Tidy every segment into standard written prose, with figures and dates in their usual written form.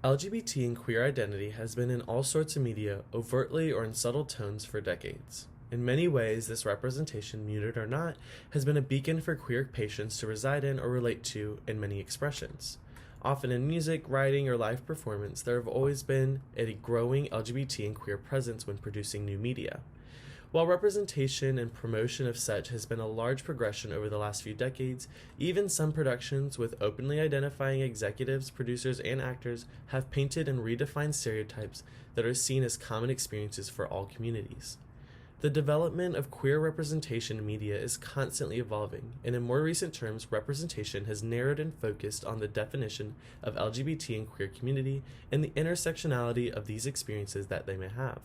LGBT and queer identity has been in all sorts of media, overtly or in subtle tones, for decades. In many ways, this representation, muted or not, has been a beacon for queer patients to reside in or relate to in many expressions. Often in music, writing, or live performance, there have always been a growing LGBT and queer presence when producing new media. While representation and promotion of such has been a large progression over the last few decades, even some productions with openly identifying executives, producers, and actors have painted and redefined stereotypes that are seen as common experiences for all communities. The development of queer representation in media is constantly evolving, and in more recent terms, representation has narrowed and focused on the definition of LGBT and queer community and the intersectionality of these experiences that they may have.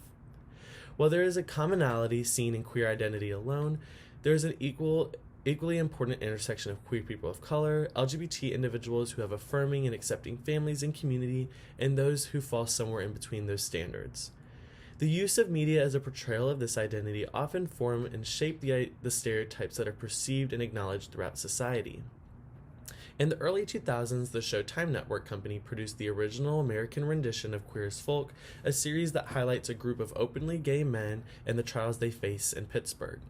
While there is a commonality seen in queer identity alone, there is an equally important intersection of queer people of color, LGBT individuals who have affirming and accepting families and community, and those who fall somewhere in between those standards. The use of media as a portrayal of this identity often form and shape the stereotypes that are perceived and acknowledged throughout society. In the early 2000s, the Showtime Network company produced the original American rendition of Queer as Folk, a series that highlights a group of openly gay men and the trials they face in Pittsburgh.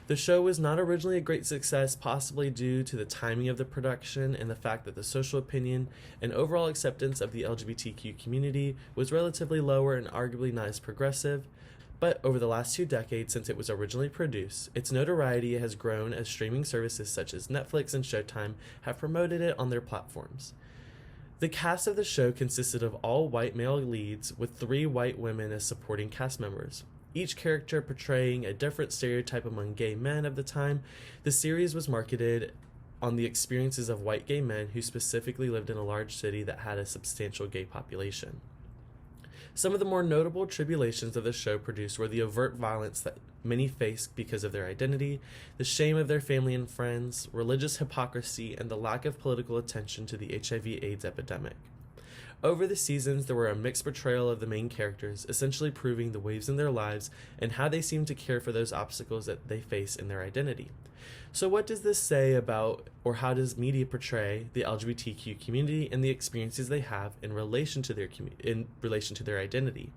The show was not originally a great success, possibly due to the timing of the production and the fact that the social opinion and overall acceptance of the LGBTQ community was relatively lower and arguably not as progressive. But over the last 2 decades since it was originally produced, its notoriety has grown as streaming services such as Netflix and Showtime have promoted it on their platforms. The cast of the show consisted of all white male leads, with 3 white women as supporting cast members. Each character portraying a different stereotype among gay men of the time. The series was marketed on the experiences of white gay men who specifically lived in a large city that had a substantial gay population. Some of the more notable tribulations of the show produced were the overt violence that many faced because of their identity, the shame of their family and friends, religious hypocrisy, and the lack of political attention to the HIV/AIDS epidemic. Over the seasons, there were a mixed portrayal of the main characters, essentially proving the waves in their lives and how they seem to care for those obstacles that they face in their identity. So what does this say about, or how does media portray, the LGBTQ community and the experiences they have in relation to their identity?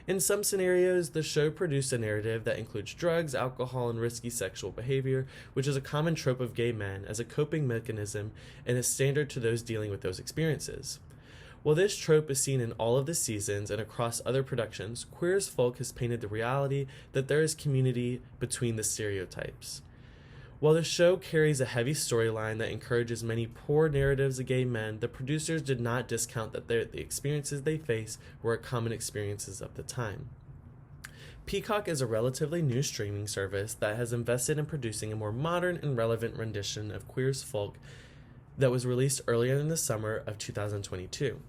In some scenarios, the show produced a narrative that includes drugs, alcohol, and risky sexual behavior, which is a common trope of gay men as a coping mechanism and is standard to those dealing with those experiences. While this trope is seen in all of the seasons and across other productions, Queer as Folk has painted the reality that there is community between the stereotypes. While the show carries a heavy storyline that encourages many poor narratives of gay men, the producers did not discount that the experiences they face were common experiences of the time. Peacock is a relatively new streaming service that has invested in producing a more modern and relevant rendition of Queer as Folk that was released earlier in the summer of 2022.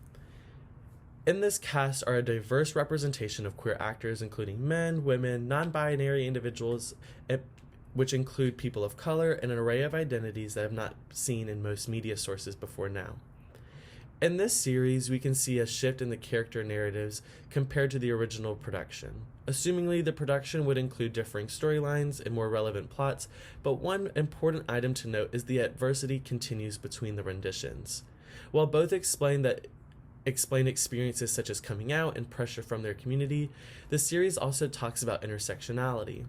In this cast are a diverse representation of queer actors, including men, women, non-binary individuals, which include people of color and an array of identities that have not seen in most media sources before now. In this series, we can see a shift in the character narratives compared to the original production. Assumingly, the production would include differing storylines and more relevant plots, but one important item to note is the adversity continues between the renditions. While both explain experiences such as coming out and pressure from their community, the series also talks about intersectionality.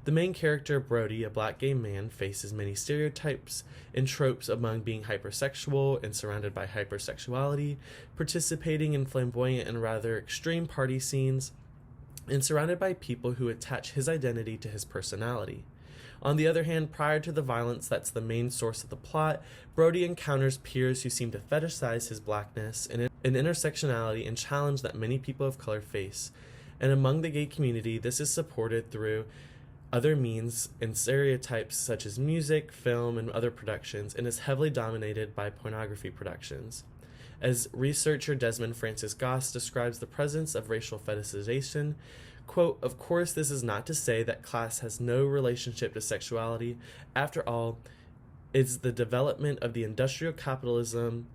The main character, Brody, a black gay man, faces many stereotypes and tropes among being hypersexual and surrounded by hypersexuality, participating in flamboyant and rather extreme party scenes, and surrounded by people who attach his identity to his personality. On the other hand, prior to the violence that's the main source of the plot, Brody encounters peers who seem to fetishize his blackness and an intersectionality and challenge that many people of color face. And among the gay community, this is supported through other means and stereotypes such as music, film, and other productions, and is heavily dominated by pornography productions. As researcher Desmond Francis Goss describes the presence of racial fetishization, quote, "Of course, this is not to say that class has no relationship to sexuality. After all, it's the development of the industrial capitalism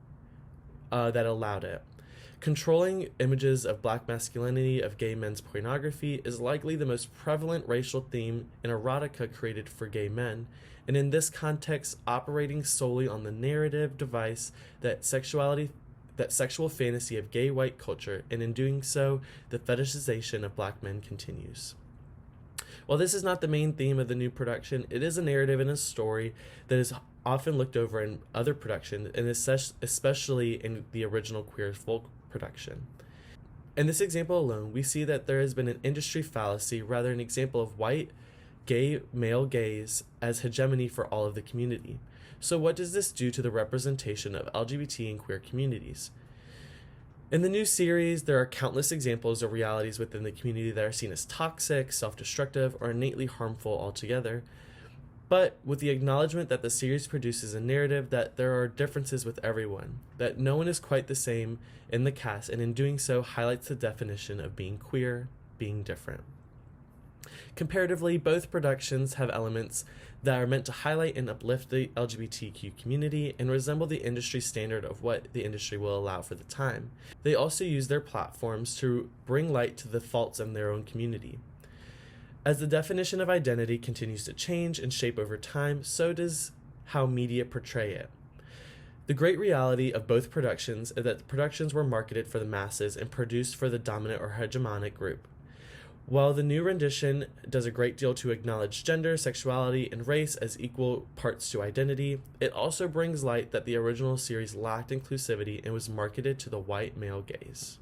that allowed it. Controlling images of black masculinity of gay men's pornography is likely the most prevalent racial theme in erotica created for gay men, and in this context, operating solely on the narrative device that sexuality that sexual fantasy of gay white culture, and in doing so, the fetishization of black men continues. While this is not the main theme of the new production, it is a narrative and a story that is often looked over in other productions, and especially in the original queer folk production. In this example alone, we see that there has been an industry fallacy, rather an example of white, gay, male gaze as hegemony for all of the community. So what does this do to the representation of LGBT and queer communities? In the new series, there are countless examples of realities within the community that are seen as toxic, self-destructive, or innately harmful altogether. But with the acknowledgement that the series produces a narrative that there are differences with everyone, that no one is quite the same in the cast, and in doing so highlights the definition of being queer, being different. Comparatively, both productions have elements that are meant to highlight and uplift the LGBTQ community and resemble the industry standard of what the industry will allow for the time. They also use their platforms to bring light to the faults in their own community. As the definition of identity continues to change and shape over time, so does how media portray it. The great reality of both productions is that the productions were marketed for the masses and produced for the dominant or hegemonic group. While the new rendition does a great deal to acknowledge gender, sexuality, and race as equal parts to identity, it also brings light that the original series lacked inclusivity and was marketed to the white male gaze.